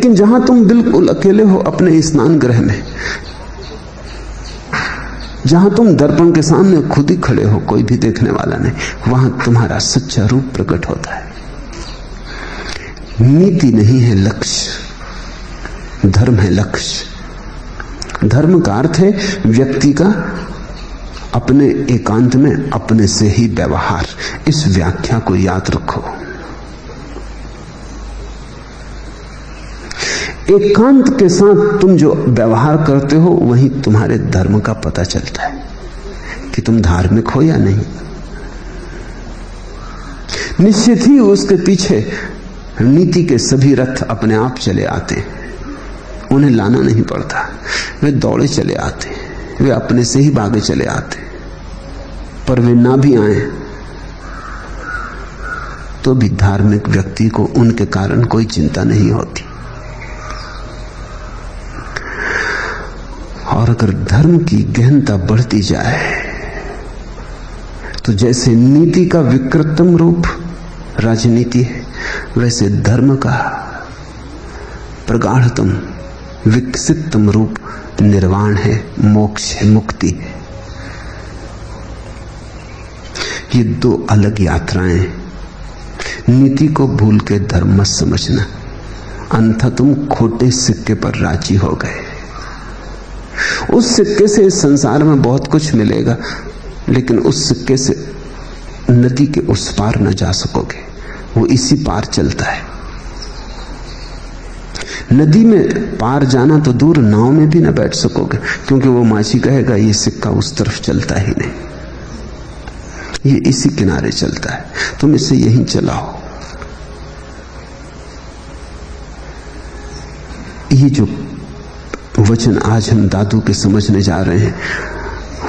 लेकिन जहां तुम बिल्कुल अकेले हो अपने स्नान गृह में, जहां तुम दर्पण के सामने खुद ही खड़े हो, कोई भी देखने वाला नहीं, वहां तुम्हारा सच्चा रूप प्रकट होता है। नीति नहीं है लक्ष्य, धर्म है लक्ष्य। धर्म का अर्थ है व्यक्ति का अपने एकांत में अपने से ही व्यवहार। इस व्याख्या को याद रखो। एकांत के साथ तुम जो व्यवहार करते हो वही तुम्हारे धर्म का पता चलता है कि तुम धार्मिक हो या नहीं। निश्चित ही उसके पीछे नीति के सभी रथ अपने आप चले आते हैं, उन्हें लाना नहीं पड़ता, वे दौड़े चले आते हैं, वे अपने से ही भागे चले आते। पर वे ना भी आए तो भी धार्मिक व्यक्ति को उनके कारण कोई चिंता नहीं होती। और अगर धर्म की गहनता बढ़ती जाए तो जैसे नीति का विकृतम रूप राजनीति है, वैसे धर्म का प्रगाढ़तम विकसिततम रूप निर्वाण है, मोक्ष है, मुक्ति है। ये दो अलग यात्राएं। नीति को भूल के धर्म मत समझना, अन्यथा तुम खोटे सिक्के पर राजी हो गए। उस सिक्के से इस संसार में बहुत कुछ मिलेगा, लेकिन उस सिक्के से नदी के उस पार न जा सकोगे, वो इसी पार चलता है। नदी में पार जाना तो दूर, नाव में भी न बैठ सकोगे, क्योंकि वो माझी कहेगा ये सिक्का उस तरफ चलता ही नहीं, ये इसी किनारे चलता है, तुम इसे यहीं चलाओ। ये जो वचन आज हम दादू के समझने जा रहे हैं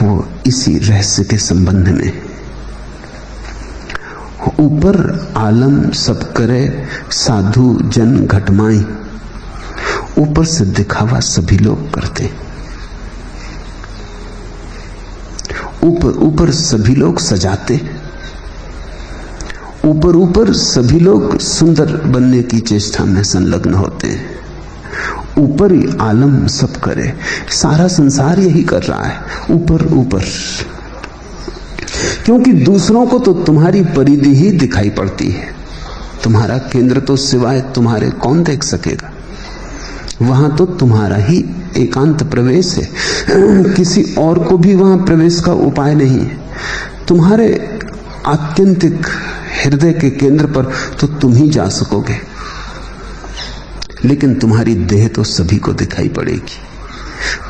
वो इसी रहस्य के संबंध में। ऊपर आलम सब करे साधु जन घटमाई, ऊपर से दिखावा सभी लोग करते, ऊपर सभी लोग सजाते, ऊपर सभी लोग सुंदर बनने की चेष्टा में संलग्न होते हैं। ऊपर ही आलम सब करे, सारा संसार यही कर रहा है, ऊपर। क्योंकि दूसरों को तो तुम्हारी परिधि ही दिखाई पड़ती है, तुम्हारा केंद्र तो सिवाय तुम्हारे कौन देख सकेगा। वहां तो तुम्हारा ही एकांत प्रवेश है, किसी और को भी वहां प्रवेश का उपाय नहीं है। तुम्हारे आत्यंतिक हृदय के केंद्र पर तो तुम ही जा सकोगे, लेकिन तुम्हारी देह तो सभी को दिखाई पड़ेगी।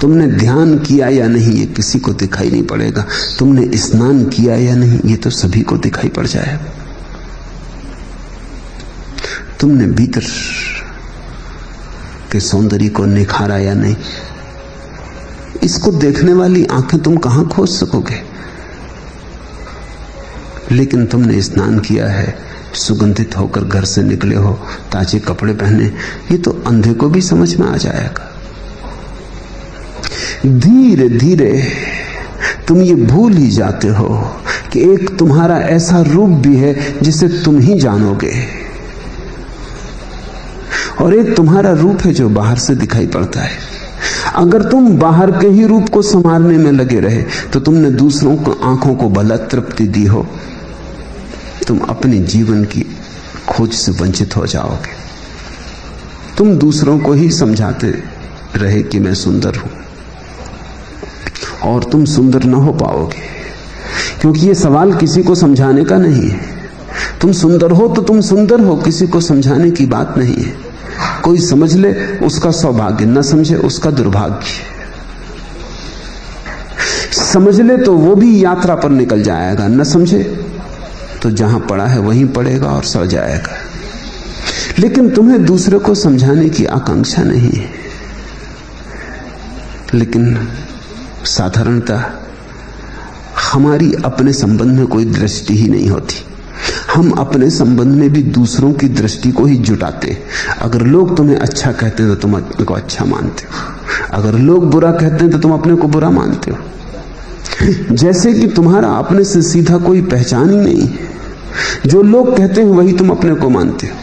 तुमने ध्यान किया या नहीं ये किसी को दिखाई नहीं पड़ेगा, तुमने स्नान किया या नहीं ये तो सभी को दिखाई पड़ जाएगा। तुमने भीतर के सौंदर्य को निखारा या नहीं, इसको देखने वाली आंखें तुम कहां खोज सकोगे। लेकिन तुमने स्नान किया है, सुगंधित होकर घर से निकले हो, ताजे कपड़े पहने, ये तो अंधे को भी समझ में आ जाएगा। धीरे धीरे तुम ये भूल ही जाते हो कि एक तुम्हारा ऐसा रूप भी है जिसे तुम ही जानोगे, और एक तुम्हारा रूप है जो बाहर से दिखाई पड़ता है। अगर तुम बाहर के ही रूप को संवारने में लगे रहे तो तुमने दूसरों को आंखों को भला तृप्ति दी हो, तुम अपने जीवन की खोज से वंचित हो जाओगे। तुम दूसरों को ही समझाते रहे कि मैं सुंदर हूं, और तुम सुंदर न हो पाओगे, क्योंकि ये सवाल किसी को समझाने का नहीं है। तुम सुंदर हो तो तुम सुंदर हो, किसी को समझाने की बात नहीं है। कोई समझ ले उसका सौभाग्य, न समझे उसका दुर्भाग्य। समझ ले तो वो भी यात्रा पर निकल जाएगा, न समझे तो जहां पड़ा है वहीं पड़ेगा और सड़ जाएगा। लेकिन तुम्हें दूसरे को समझाने की आकांक्षा नहीं है। लेकिन साधारणतः हमारी अपने संबंध में कोई दृष्टि ही नहीं होती। हम अपने संबंध में भी दूसरों की दृष्टि को ही जुटाते। अगर लोग तुम्हें अच्छा कहते हैं तो तुम अपने को अच्छा मानते हो, अगर लोग बुरा कहते हैं तो तुम अपने को बुरा मानते हो, जैसे कि तुम्हारा अपने से सीधा कोई पहचान ही नहीं है। जो लोग कहते हैं वही तुम अपने को मानते हो।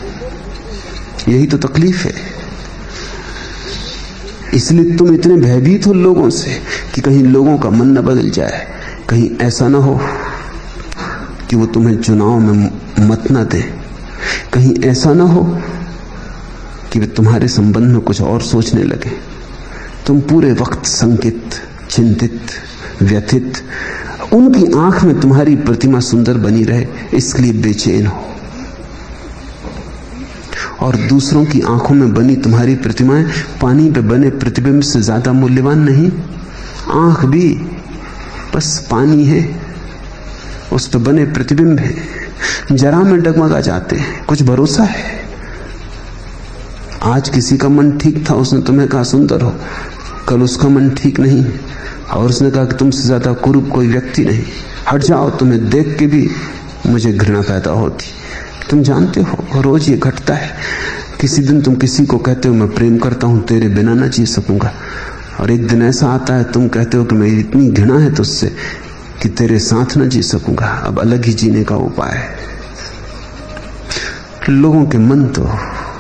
यही तो तकलीफ है। इसलिए तुम इतने भयभीत हो लोगों से कि कहीं लोगों का मन न बदल जाए, कहीं ऐसा ना हो कि वो तुम्हें चुनाव में मत ना दे, कहीं ऐसा ना हो कि वे तुम्हारे संबंध में कुछ और सोचने लगे। तुम पूरे वक्त संकित, चिंतित, व्यथित, उनकी आंख में तुम्हारी प्रतिमा सुंदर बनी रहे इसके लिए बेचैन हो, और दूसरों की आंखों में बनी तुम्हारी प्रतिमाएं पानी पे बने प्रतिबिंब से ज्यादा मूल्यवान नहीं। आंख भी बस पानी है, उस पर बने प्रतिबिंब है, जरा में डगमगा जाते हैं। कुछ भरोसा है? आज किसी का मन ठीक था, उसने तुम्हें कहा सुंदर हो, कल उसका मन ठीक नहीं और उसने कहा कि तुमसे ज्यादा कुरूप कोई व्यक्ति नहीं, हट जाओ, तुम्हें देख के भी मुझे घृणा पैदा होती। तुम जानते हो रोज ये घटता है। किसी दिन तुम किसी को कहते हो मैं प्रेम करता हूं, तेरे बिना ना जी सकूंगा, और एक दिन ऐसा आता है तुम कहते हो कि मेरी इतनी घृणा है तुझसे कि तेरे साथ न जी सकूंगा, अब अलग ही जीने का उपाय है। लोगों के मन तो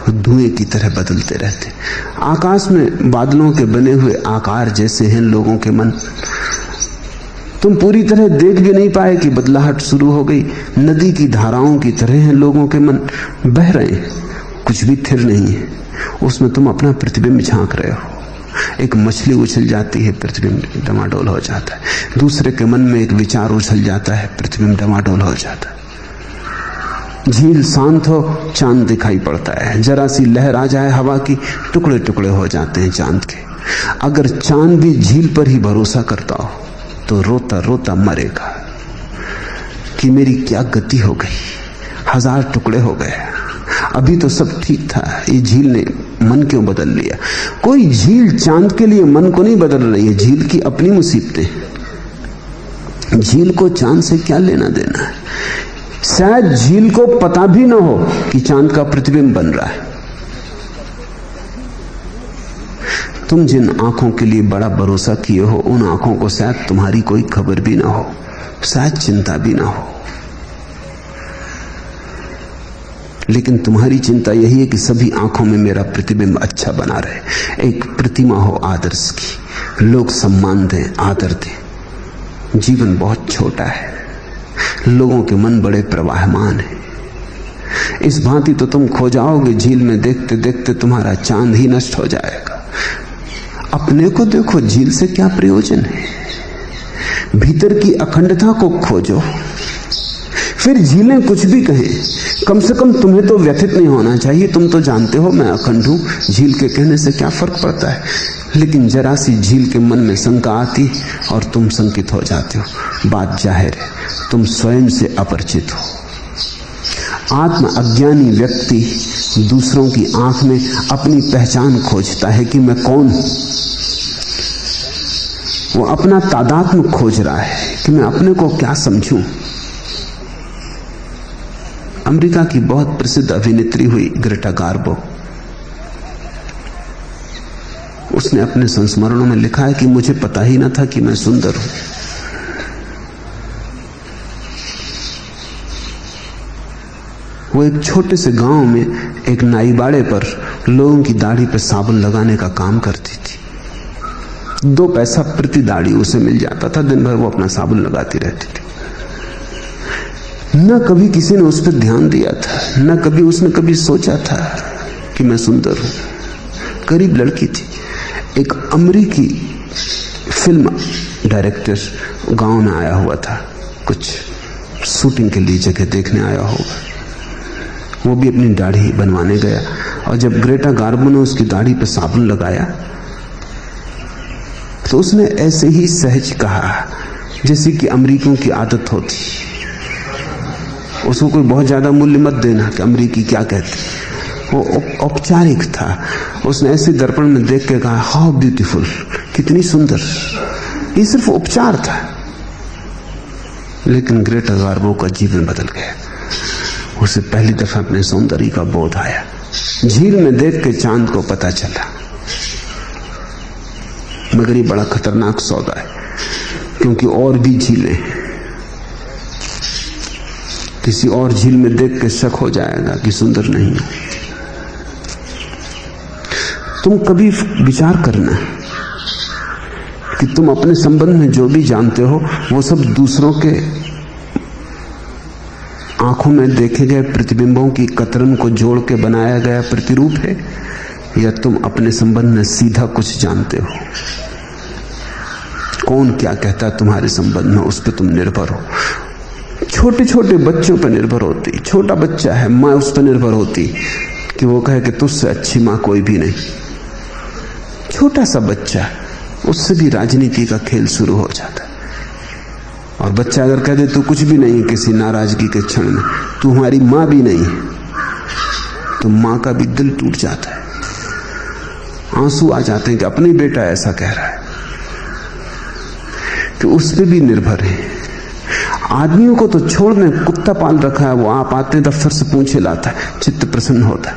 धुएं की तरह बदलते रहते। आकाश में बादलों के बने हुए आकार जैसे हैं लोगों के मन। तुम पूरी तरह देख भी नहीं पाए कि बदलाहट शुरू हो गई। नदी की धाराओं की तरह हैं लोगों के मन, बह रहे हैं, कुछ भी थिर नहीं है। उसमें तुम अपना प्रतिबिंब झांक रहे हो। एक मछली उछल जाती है, प्रतिबिंब डमाडोल हो जाता है। दूसरे के मन में एक विचार उछल जाता है, प्रतिबिंब डमाडोल हो जाता है। झील शांत हो, चांद दिखाई पड़ता है। जरा सी लहर आ जाए हवा की, टुकड़े टुकड़े हो जाते हैं चांद के। अगर चांद भी झील पर ही भरोसा करता हो तो रोता रोता मरेगा कि मेरी क्या गति हो गई, 1000 टुकड़े हो गए। अभी तो सब ठीक था, ये झील ने मन क्यों बदल लिया? कोई झील चांद के लिए मन को नहीं बदल रही है, झील की अपनी मुसीबतें। झील को चांद से क्या लेना देना है? शायद झील को पता भी ना हो कि चांद का प्रतिबिंब बन रहा है। तुम जिन आंखों के लिए बड़ा भरोसा किए हो, उन आंखों को शायद तुम्हारी कोई खबर भी ना हो, शायद चिंता भी ना हो। लेकिन तुम्हारी चिंता यही है कि सभी आंखों में मेरा प्रतिबिंब अच्छा बना रहे, एक प्रतिमा हो आदर्श की, लोग सम्मान दें, आदर दें। जीवन बहुत छोटा है, लोगों के मन बड़े प्रवाहमान हैं। इस भांति तो तुम खो जाओगे झील में, देखते देखते तुम्हारा चांद ही नष्ट हो जाएगा। अपने को देखो, झील से क्या प्रयोजन है? भीतर की अखंडता को खोजो, फिर झीलें कुछ भी कहें, कम से कम तुम्हें तो व्यथित नहीं होना चाहिए। तुम तो जानते हो मैं अखंड हूं, झील के कहने से क्या फर्क पड़ता है? लेकिन जरा सी झील के मन में शंका आती और तुम शंकित हो जाते हो। बात जाहिर है, तुम स्वयं से अपरिचित हो। आत्म अज्ञानी व्यक्ति दूसरों की आंख में अपनी पहचान खोजता है कि मैं कौन हूं। वो अपना तादात्म्य खोज रहा है कि मैं अपने को क्या समझूं। अमेरिका की बहुत प्रसिद्ध अभिनेत्री हुई ग्रेटा गार्बो, उसने अपने संस्मरणों में लिखा है कि मुझे पता ही ना था कि मैं सुंदर हूं। वो एक छोटे से गांव में एक नाईबाड़े पर लोगों की दाढ़ी पर साबुन लगाने का काम करती थी। 2 पैसा प्रति दाढ़ी उसे मिल जाता था। दिन भर वो अपना साबुन लगाती रहती थी। न कभी किसी ने उस पर ध्यान दिया था, न कभी उसने कभी सोचा था कि मैं सुंदर हूं। गरीब लड़की थी। एक अमेरिकी फिल्म डायरेक्टर गांव में आया हुआ था, कुछ शूटिंग के लिए जगह देखने आया होगा। वो भी अपनी दाढ़ी बनवाने गया, और जब ग्रेटा गार्बो ने उसकी दाढ़ी पर साबुन लगाया तो उसने ऐसे ही सहज कहा जैसे कि अमेरिकियों की आदत होती। उसको कोई बहुत ज्यादा मूल्य मत देना कि अमेरिकी क्या कहते। वो औपचारिक था। उसने ऐसे दर्पण में देख के कहा, हाउ ब्यूटीफुल, कितनी सुंदर। ये सिर्फ उपचार था, लेकिन ग्रेटा गार्बो का जीवन बदल गया। उसे पहली दफा अपने सौंदर्य का बोध आया। झील में देख के चांद को पता चला, मगर ये बड़ा खतरनाक सौदा है, क्योंकि और भी झीलें हैं। किसी और झील में देख के शक हो जाएगा कि सुंदर नहीं है। तुम कभी विचार करना कि तुम अपने संबंध में जो भी जानते हो वो सब दूसरों के आंखों में देखे गए प्रतिबिंबों की कतरन को जोड़ के बनाया गया प्रतिरूप है, या तुम अपने संबंध में सीधा कुछ जानते हो। कौन क्या कहता है तुम्हारे संबंध में, उस पर तुम निर्भर हो। छोटे छोटे बच्चों पर निर्भर होती, छोटा बच्चा है, माँ उस पर निर्भर होती कि वो कहे कि तुझसे अच्छी माँ कोई भी नहीं। छोटा सा बच्चा, उससे भी राजनीति का खेल शुरू हो जाता है। और बच्चा अगर कह दे तू कुछ भी नहीं किसी नाराजगी के क्षण में, तू हमारी माँ भी नहीं है, तो माँ का भी दिल टूट जाता है, आंसू आ जाते हैं कि अपनी बेटा ऐसा कह रहा है, कि उस पर भी निर्भर है। आदमियों को तो छोड़ दें, कुत्ता पाल रखा है, वो आप आते दफ्तर से पूंछ हिलाता है, चित्त प्रसन्न होता है।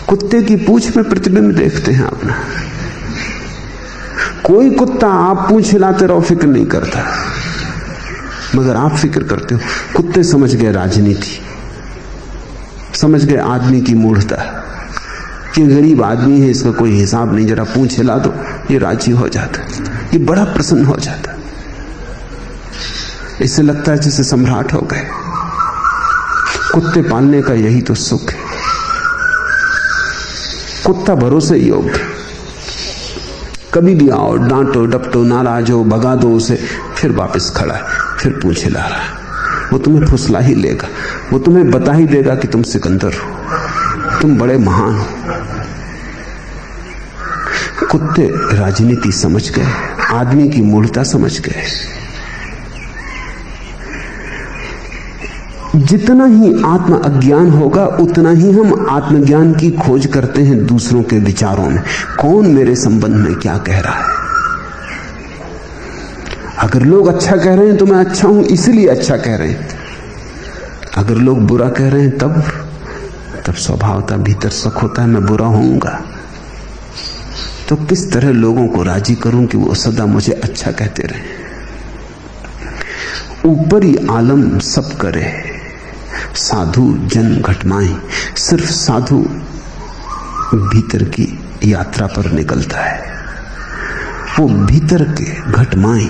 कुत्ते की पूंछ में प्रतिबिंब देखते हैं अपना। कोई कुत्ता आप पूंछ हिलाते रहो फिक्र नहीं करता, मगर आप फिक्र करते हो। कुत्ते समझ गए राजनीति, समझ गए आदमी की मूढ़ता कि गरीब आदमी है, इसका कोई हिसाब नहीं, जरा पूंछ हिला दो ये राजी हो जाता, ये बड़ा प्रसन्न हो जाता। इससे लगता है जैसे सम्राट हो गए। कुत्ते पालने का यही तो सुख है। कुत्ता भरोसे योग्य, कभी भी आओ, डांटो डपटो, नाराज हो, भगा दो उसे, फिर वापस खड़ा है, फिर पूछ हिला रहा है। वो तुम्हें फुसला ही लेगा, वो तुम्हें बता ही देगा कि तुम सिकंदर हो, तुम बड़े महान हो। कुत्ते राजनीति समझ गए, आदमी की मूढ़ता समझ गए। जितना ही आत्म अज्ञान होगा उतना ही हम आत्मज्ञान की खोज करते हैं दूसरों के विचारों में। कौन मेरे संबंध में क्या कह रहा है? अगर लोग अच्छा कह रहे हैं तो मैं अच्छा हूं इसलिए अच्छा कह रहे हैं, अगर लोग बुरा कह रहे हैं तब स्वभावतः भीतर शक होता है मैं बुरा होऊंगा। तो किस तरह लोगों को राजी करूं कि वो सदा मुझे अच्छा कहते रहे। ऊपरी आलम सब करे, साधु जन घटमाएं। सिर्फ साधु भीतर की यात्रा पर निकलता है, वो भीतर के घटमाएं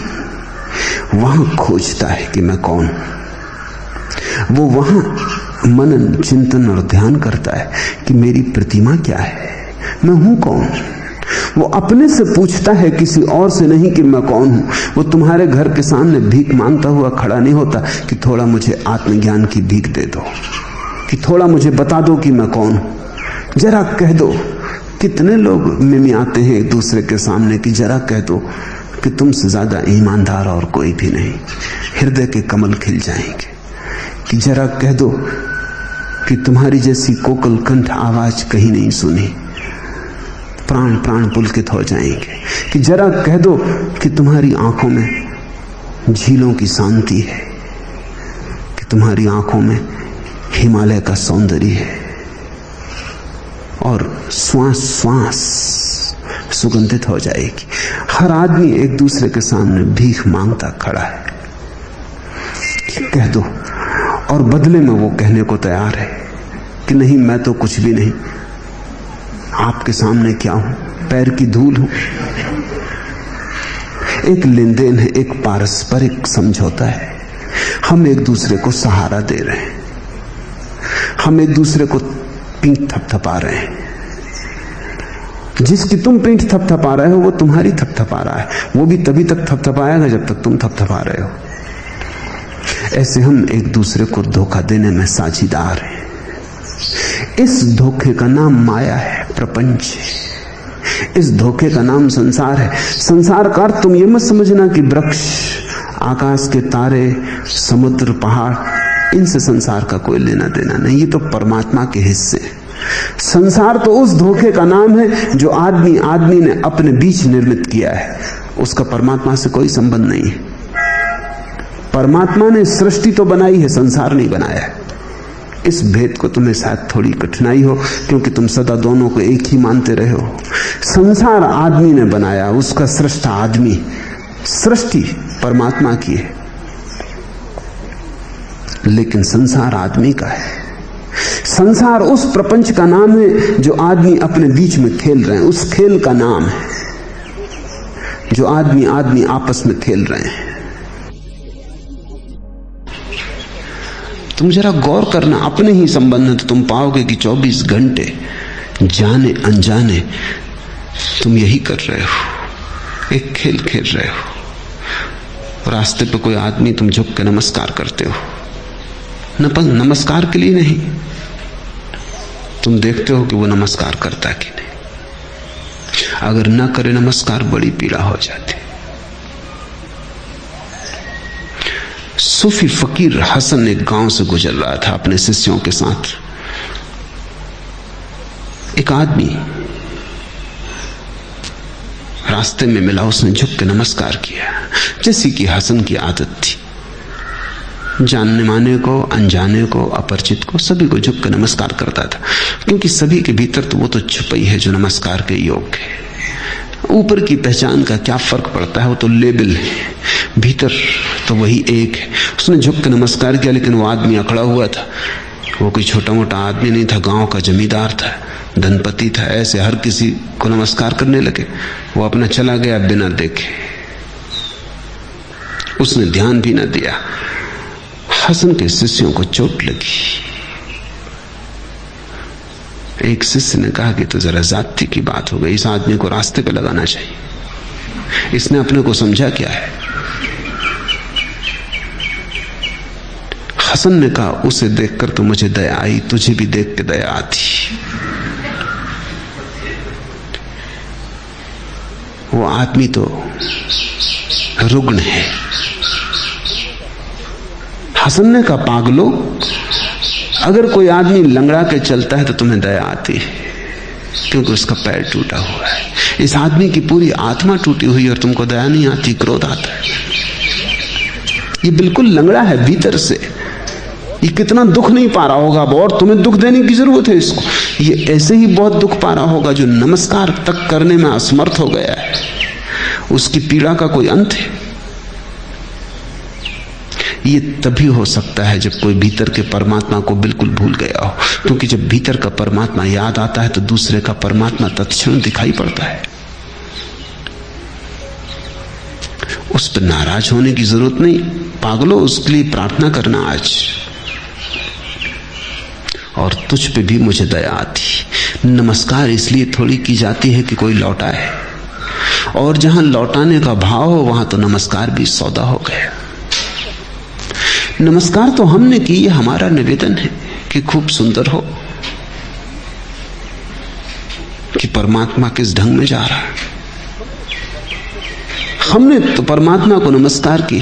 वहां खोजता है कि मैं कौन। वो वहां मनन चिंतन और ध्यान करता है कि मेरी प्रतिमा क्या है, मैं हूं कौन। वो अपने से पूछता है, किसी और से नहीं कि मैं कौन हूं। वो तुम्हारे घर के सामने भीख मांगता हुआ खड़ा नहीं होता कि थोड़ा मुझे आत्मज्ञान की भीख दे दो, कि थोड़ा मुझे बता दो कि मैं कौन हूं, जरा कह दो। कितने लोग मिमियाते हैं एक दूसरे के सामने कि जरा कह दो कि तुमसे ज्यादा ईमानदार और कोई भी नहीं। हृदय के कमल खिल जाएंगे कि जरा कह दो कि तुम्हारी जैसी कोकिल कंठ आवाज कहीं नहीं सुनी। प्राण प्राण पुलकित हो जाएंगे कि जरा कह दो कि तुम्हारी आंखों में झीलों की शांति है, कि तुम्हारी आंखों में हिमालय का सौंदर्य है, और श्वास श्वास सुगंधित हो जाएगी। हर आदमी एक दूसरे के सामने भीख मांगता खड़ा है कि कह दो, और बदले में वो कहने को तैयार है कि नहीं मैं तो कुछ भी नहीं, आपके सामने क्या हूं, पैर की धूल हूं। एक लेन देन है, एक पारस्परिक समझौता है। हम एक दूसरे को सहारा दे रहे हैं, हम एक दूसरे को पीठ थपथपा रहे हैं। जिसकी तुम पीठ थपथपा रहे हो वो तुम्हारी थपथपा रहा है, वो भी तभी तक थपथपाएगा जब तक तुम थपथपा रहे हो। ऐसे हम एक दूसरे को धोखा देने में साझीदार हैं। इस धोखे का नाम माया है, प्रपंच। इस धोखे का नाम संसार है। संसार का अर्थ तुम ये मत समझना कि वृक्ष, आकाश के तारे, समुद्र, पहाड़, इनसे संसार का कोई लेना देना नहीं। ये तो परमात्मा के हिस्से हैं। संसार तो उस धोखे का नाम है जो आदमी ने अपने बीच निर्मित किया है। उसका परमात्मा से कोई संबंध नहीं है। परमात्मा ने सृष्टि तो बनाई है, संसार नहीं बनाया है। इस भेद को तुम्हें शायद थोड़ी कठिनाई हो, क्योंकि तुम सदा दोनों को एक ही मानते रहे हो। संसार आदमी ने बनाया, उसका सृष्टा आदमी, सृष्टि परमात्मा की है, लेकिन संसार आदमी का है। संसार उस प्रपंच का नाम है जो आदमी अपने बीच में खेल रहे हैं, उस खेल का नाम है जो आदमी आपस में खेल रहे हैं। तुम जरा गौर करना अपने ही संबंध में, तो तुम पाओगे कि 24 घंटे जाने अनजाने तुम यही कर रहे हो, एक खेल खेल रहे हो। रास्ते पे कोई आदमी, तुम झुक के नमस्कार करते हो, नमस्कार के लिए नहीं, तुम देखते हो कि वो नमस्कार करता कि नहीं। अगर ना करे नमस्कार, बड़ी पीड़ा हो जाती। सूफी फकीर हसन एक गांव से गुजर रहा था अपने शिष्यों के साथ। एक आदमी रास्ते में मिला, उसने झुक के नमस्कार किया, जैसी कि हसन की आदत थी। जानने माने को, अनजाने को, अपरिचित को, सभी को झुक के नमस्कार करता था, क्योंकि सभी के भीतर तो वो तो छुपई है जो नमस्कार के योग्य है। ऊपर की पहचान का क्या फर्क पड़ता है, वो तो लेबल है, भीतर तो वही एक है। उसने झुक के नमस्कार किया, लेकिन वो आदमी अकड़ा हुआ था। वो कोई छोटा मोटा आदमी नहीं था, गांव का जमींदार था, धनपति था। ऐसे हर किसी को नमस्कार करने लगे, वो अपना चला गया बिना देखे। उसने ध्यान भी न दिया। हसन के शिष्यों को चोट लगी। एक शिष्य ने कहा कि तो जरा जाति की बात हो गई, इस आदमी को रास्ते पे लगाना चाहिए। इसने अपने को समझा क्या है। हसन ने कहा, उसे देखकर तो मुझे दया आई, तुझे भी देख के दया आती। वो आदमी तो रुग्ण है। हसन ने कहा, पागलो, अगर कोई आदमी लंगड़ा के चलता है तो तुम्हें दया आती है, क्योंकि उसका पैर टूटा हुआ है। इस आदमी की पूरी आत्मा टूटी हुई और तुमको दया नहीं आती, क्रोध आता है। ये बिल्कुल लंगड़ा है भीतर से, ये कितना दुख नहीं पा रहा होगा अब, और तुम्हें दुख देने की जरूरत है इसको। ये ऐसे ही बहुत दुख पा रहा होगा जो नमस्कार तक करने में असमर्थ हो गया है। उसकी पीड़ा का कोई अंत है। ये तभी हो सकता है जब कोई भीतर के परमात्मा को बिल्कुल भूल गया हो, क्योंकि जब भीतर का परमात्मा याद आता है तो दूसरे का परमात्मा तत्क्षण दिखाई पड़ता है। उस पर नाराज होने की जरूरत नहीं, पागलो, उसके लिए प्रार्थना करना आज। और तुझ पे भी मुझे दया आती। नमस्कार इसलिए थोड़ी की जाती है कि कोई लौटा है, और जहां लौटाने का भाव हो वहां तो नमस्कार भी सौदा हो गया। नमस्कार तो हमने की, ये हमारा निवेदन है कि खूब सुंदर हो, कि परमात्मा किस ढंग में जा रहा है। हमने तो परमात्मा को नमस्कार की,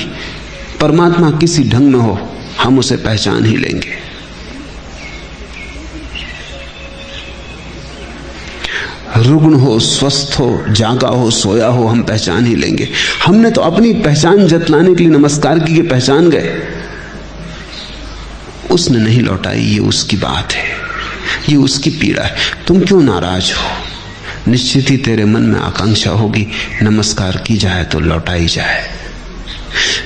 परमात्मा किसी ढंग में हो हम उसे पहचान ही लेंगे। रुग्ण हो, स्वस्थ हो, जागा हो, सोया हो, हम पहचान ही लेंगे। हमने तो अपनी पहचान जतलाने के लिए नमस्कार की के पहचान गए, उसने नहीं लौटाई। ये उसकी बात है, ये उसकी पीड़ा है। तुम क्यों नाराज हो? निश्चित ही तेरे मन में आकांक्षा होगी नमस्कार की जाए तो लौटाई जाए।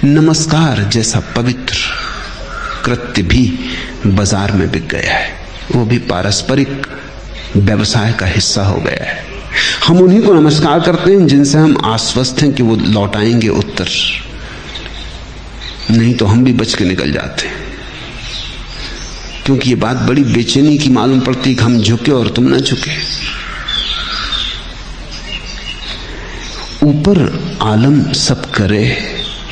नमस्कार जैसा पवित्र कृत्य भी बाजार में बिक गया है, वो भी पारस्परिक व्यवसाय का हिस्सा हो गया है। हम उन्हीं को नमस्कार करते हैं जिनसे हम आश्वस्त हैं कि वो लौटाएंगे उत्तर, नहीं तो हम भी बच के निकल जाते हैं। क्योंकि ये बात बड़ी बेचैनी की मालूम पड़ती कि हम झुके और तुम ना झुके। ऊपर आलम सब करे,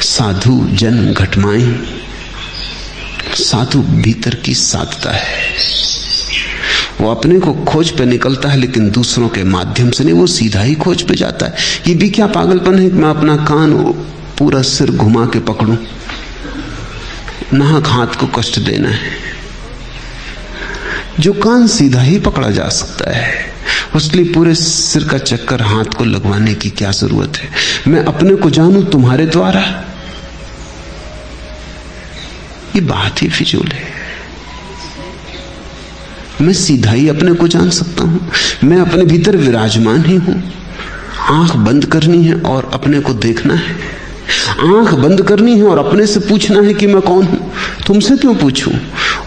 साधु जन घटमाएं। साधु भीतर की साधता है, वो अपने को खोज पे निकलता है, लेकिन दूसरों के माध्यम से नहीं, वो सीधा ही खोज पे जाता है। ये भी क्या पागलपन है कि मैं अपना कान पूरा सिर घुमा के पकड़ूं, नाहक हाथ को कष्ट देना है। जो कान सीधा ही पकड़ा जा सकता है, उसके लिए पूरे सिर का चक्कर हाथ को लगवाने की क्या जरूरत है। मैं अपने को जानूं तुम्हारे द्वारा, ये बात ही फिजूल है। मैं सीधा ही अपने को जान सकता हूं। मैं अपने भीतर विराजमान ही हूं। आंख बंद करनी है और अपने को देखना है। आंख बंद करनी है और अपने से पूछना है कि मैं कौन हूं। तुमसे क्यों पूछूं?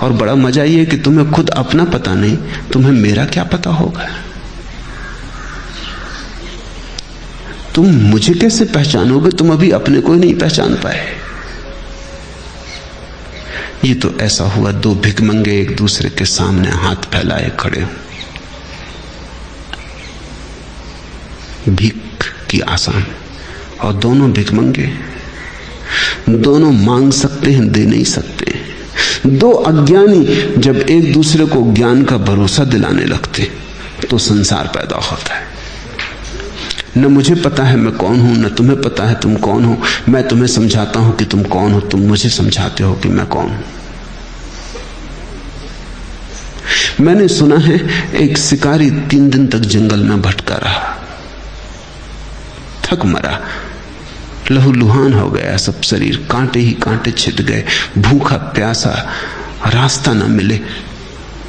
और बड़ा मजा ये कि तुम्हें खुद अपना पता नहीं, तुम्हें मेरा क्या पता होगा? तुम मुझे कैसे पहचानोगे? तुम अभी अपने को ही नहीं पहचान पाए। ये तो ऐसा हुआ दो भिखमंगे एक दूसरे के सामने हाथ फैलाए खड़े हो, भीख की आशा में, और दोनों भिखमंगे, दोनों मांग सकते हैं, दे नहीं सकते। दो अज्ञानी जब एक दूसरे को ज्ञान का भरोसा दिलाने लगते तो संसार पैदा होता है। न मुझे पता है मैं कौन हूं, न तुम्हें पता है तुम कौन हो। मैं तुम्हें समझाता हूं कि तुम कौन हो, तुम मुझे समझाते हो कि मैं कौन हूं। मैंने सुना है एक शिकारी 3 दिन तक जंगल में भटका रहा, थक मरा, लहूलुहान हो गया सब शरीर, कांटे ही कांटे छिद गए, भूखा प्यासा, रास्ता न मिले,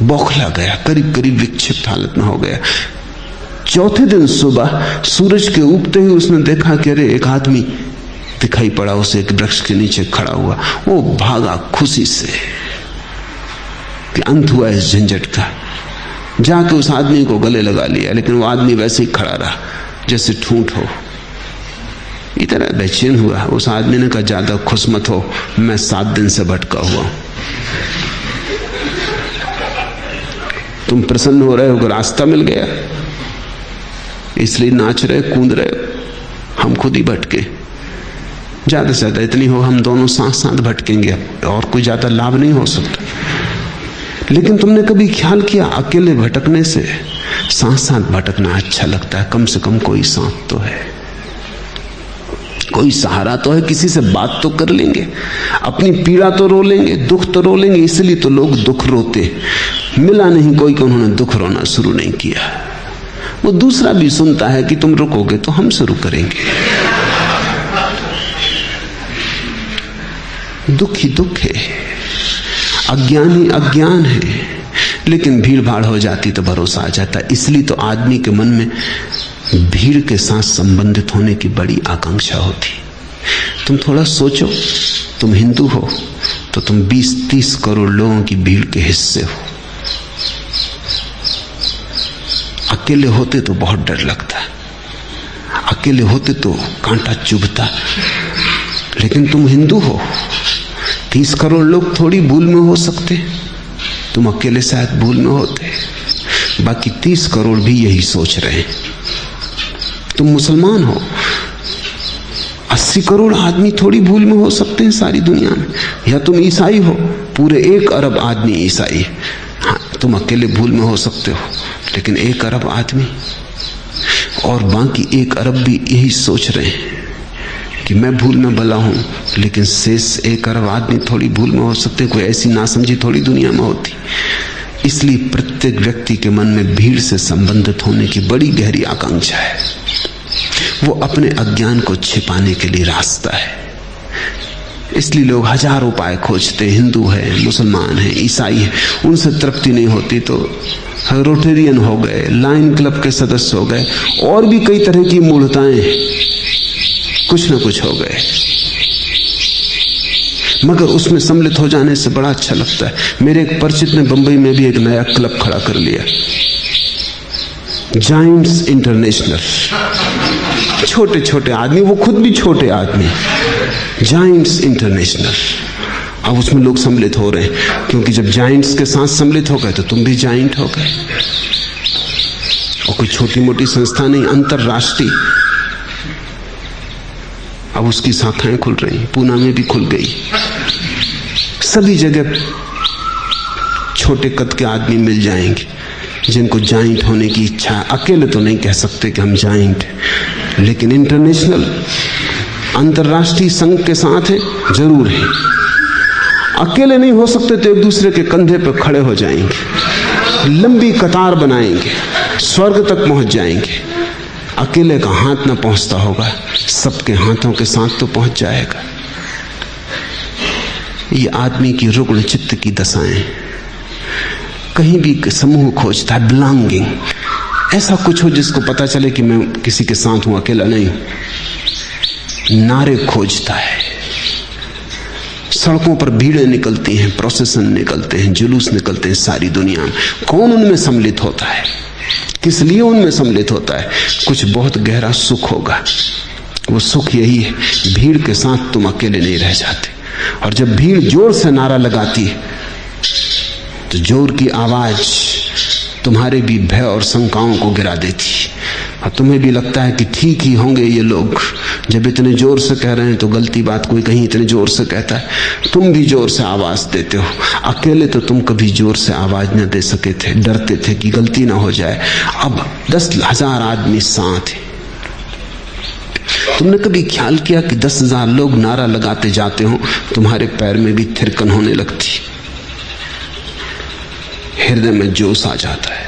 बौखला गया, करीब करीब विक्षिप्त हालत में हो गया। चौथे दिन सुबह सूरज के उगते ही उसने देखा कि अरे एक आदमी दिखाई पड़ा उसे एक वृक्ष के नीचे खड़ा हुआ। वो भागा खुशी से कि अंत हुआ इस झंझट का, जाके उस आदमी को गले लगा लिया, लेकिन वो आदमी वैसे ही खड़ा रहा जैसे ठूंठ हो। इतना बेचैन हुआ। उस आदमी ने कहा ज्यादा खुश मत हो, मैं 7 दिन से भटका हुआ हूं, तुम प्रसन्न हो रहे हो कि रास्ता मिल गया, इसलिए नाच रहे कूद रहे हो, हम खुद ही भटके। ज्यादा से ज्यादा इतनी हो, हम दोनों साथ साथ भटकेंगे, और कोई ज्यादा लाभ नहीं हो सकता। लेकिन तुमने कभी ख्याल किया अकेले भटकने से साथ साथ भटकना अच्छा लगता है? कम से कम कोई साथ तो है, कोई सहारा तो है, किसी से बात तो कर लेंगे, अपनी पीड़ा तो रो लेंगे, दुख तो रो लेंगे। इसलिए तो लोग दुख रोते। मिला नहीं कोई कि उन्होंने दुख रोना शुरू नहीं किया। वो दूसरा भी सुनता है कि तुम रुकोगे तो हम शुरू करेंगे। दुख ही दुख है, अज्ञानी अज्ञान है। लेकिन भीड़ भाड़ हो जाती तो भरोसा आ जाता। इसलिए तो आदमी के मन में भीड़ के साथ संबंधित होने की बड़ी आकांक्षा होती। तुम थोड़ा सोचो, तुम हिंदू हो तो तुम 20-30 करोड़ लोगों की भीड़ के हिस्से हो। अकेले होते तो बहुत डर लगता, अकेले होते तो कांटा चुभता, लेकिन तुम हिंदू हो, 30 करोड़ लोग थोड़ी भूल में हो सकते, तुम अकेले शायद भूल में होते, बाकी 30 करोड़ भी यही सोच रहे हैं। तुम मुसलमान हो, 80 करोड़ आदमी थोड़ी भूल में हो सकते हैं सारी दुनिया में। या तुम ईसाई हो, पूरे 1 अरब आदमी ईसाई है। हाँ, तुम अकेले भूल में हो सकते हो, लेकिन 1 अरब आदमी और बाकी 1 अरब भी यही सोच रहे हैं कि मैं भूल में भला हूं, लेकिन शेष 1 अरब आदमी थोड़ी भूल में हो सकते। कोई ऐसी नासमझी थोड़ी दुनिया में होती। इसलिए प्रत्येक व्यक्ति के मन में भीड़ से संबंधित होने की बड़ी गहरी आकांक्षा है। वो अपने अज्ञान को छिपाने के लिए रास्ता है। इसलिए लोग हजारों उपाय खोजते। हिंदू है, मुसलमान है, ईसाई है, उनसे तृप्ति नहीं होती तो रोटेरियन हो गए, लायन क्लब के सदस्य हो गए, और भी कई तरह की मूढ़ताएं कुछ ना कुछ हो गए। मगर उसमें सम्मिलित हो जाने से बड़ा अच्छा लगता है। मेरे एक परिचित ने बंबई में भी एक नया क्लब खड़ा कर लिया, जायंट्स इंटरनेशनल। छोटे छोटे आदमी, वो खुद भी छोटे आदमी, जायंट्स इंटरनेशनल। अब उसमें लोग सम्मिलित हो रहे हैं, क्योंकि जब जायंट्स के साथ सम्मिलित हो गए तो तुम भी जायंट हो गए। और कोई छोटी मोटी संस्था नहीं, अंतरराष्ट्रीय। अब उसकी शाखाएं खुल रही, पूना में भी खुल गई। सभी जगह छोटे कद के आदमी मिल जाएंगे जिनको जाइंट होने की इच्छा है। अकेले तो नहीं कह सकते कि हम जाइंट हैं, लेकिन इंटरनेशनल, अंतरराष्ट्रीय संघ के साथ है, जरूर है। अकेले नहीं हो सकते तो एक दूसरे के कंधे पर खड़े हो जाएंगे, लंबी कतार बनाएंगे, स्वर्ग तक पहुंच जाएंगे। अकेले का हाथ ना पहुंचता होगा, सबके हाथों के साथ तो पहुंच जाएगा। ये आदमी की रुग्ण चित्त की दशाएं। कहीं भी समूह खोजता है, बिलोंगिंग, ऐसा कुछ हो जिसको पता चले कि मैं किसी के साथ हूं, अकेला नहीं हूं। नारे खोजता है, सड़कों पर भीड़ें निकलती हैं, प्रोसेसन निकलते हैं, जुलूस निकलते हैं सारी दुनिया में। कौन उनमें सम्मिलित होता है? किस लिए उनमें सम्मिलित होता है? कुछ बहुत गहरा सुख होगा। वो सुख यही है, भीड़ के साथ तुम अकेले नहीं रह जाते। और जब भीड़ जोर से नारा लगाती है तो जोर की आवाज तुम्हारे भी भय और शंकाओं को गिरा देती है, और तुम्हें भी लगता है कि ठीक ही होंगे ये लोग, जब इतने जोर से कह रहे हैं तो गलती बात कोई कहीं इतने जोर से कहता है। तुम भी जोर से आवाज देते हो। अकेले तो तुम कभी जोर से आवाज न दे सके थे, डरते थे कि गलती ना हो जाए। अब 10,000 आदमी साथ हैं। तुमने कभी ख्याल किया कि 10,000 लोग नारा लगाते जाते हो, तुम्हारे पैर में भी थिरकन होने लगती, हृदय में जोश आ जाता है।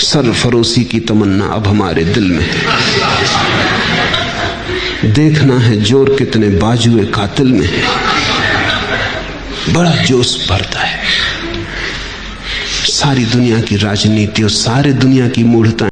सरफरोशी की तमन्ना अब हमारे दिल में है। देखना है जोर कितने बाजुए कातिल में है। बड़ा जोश भरता है। सारी दुनिया की राजनीति और सारे दुनिया की मूढ़ता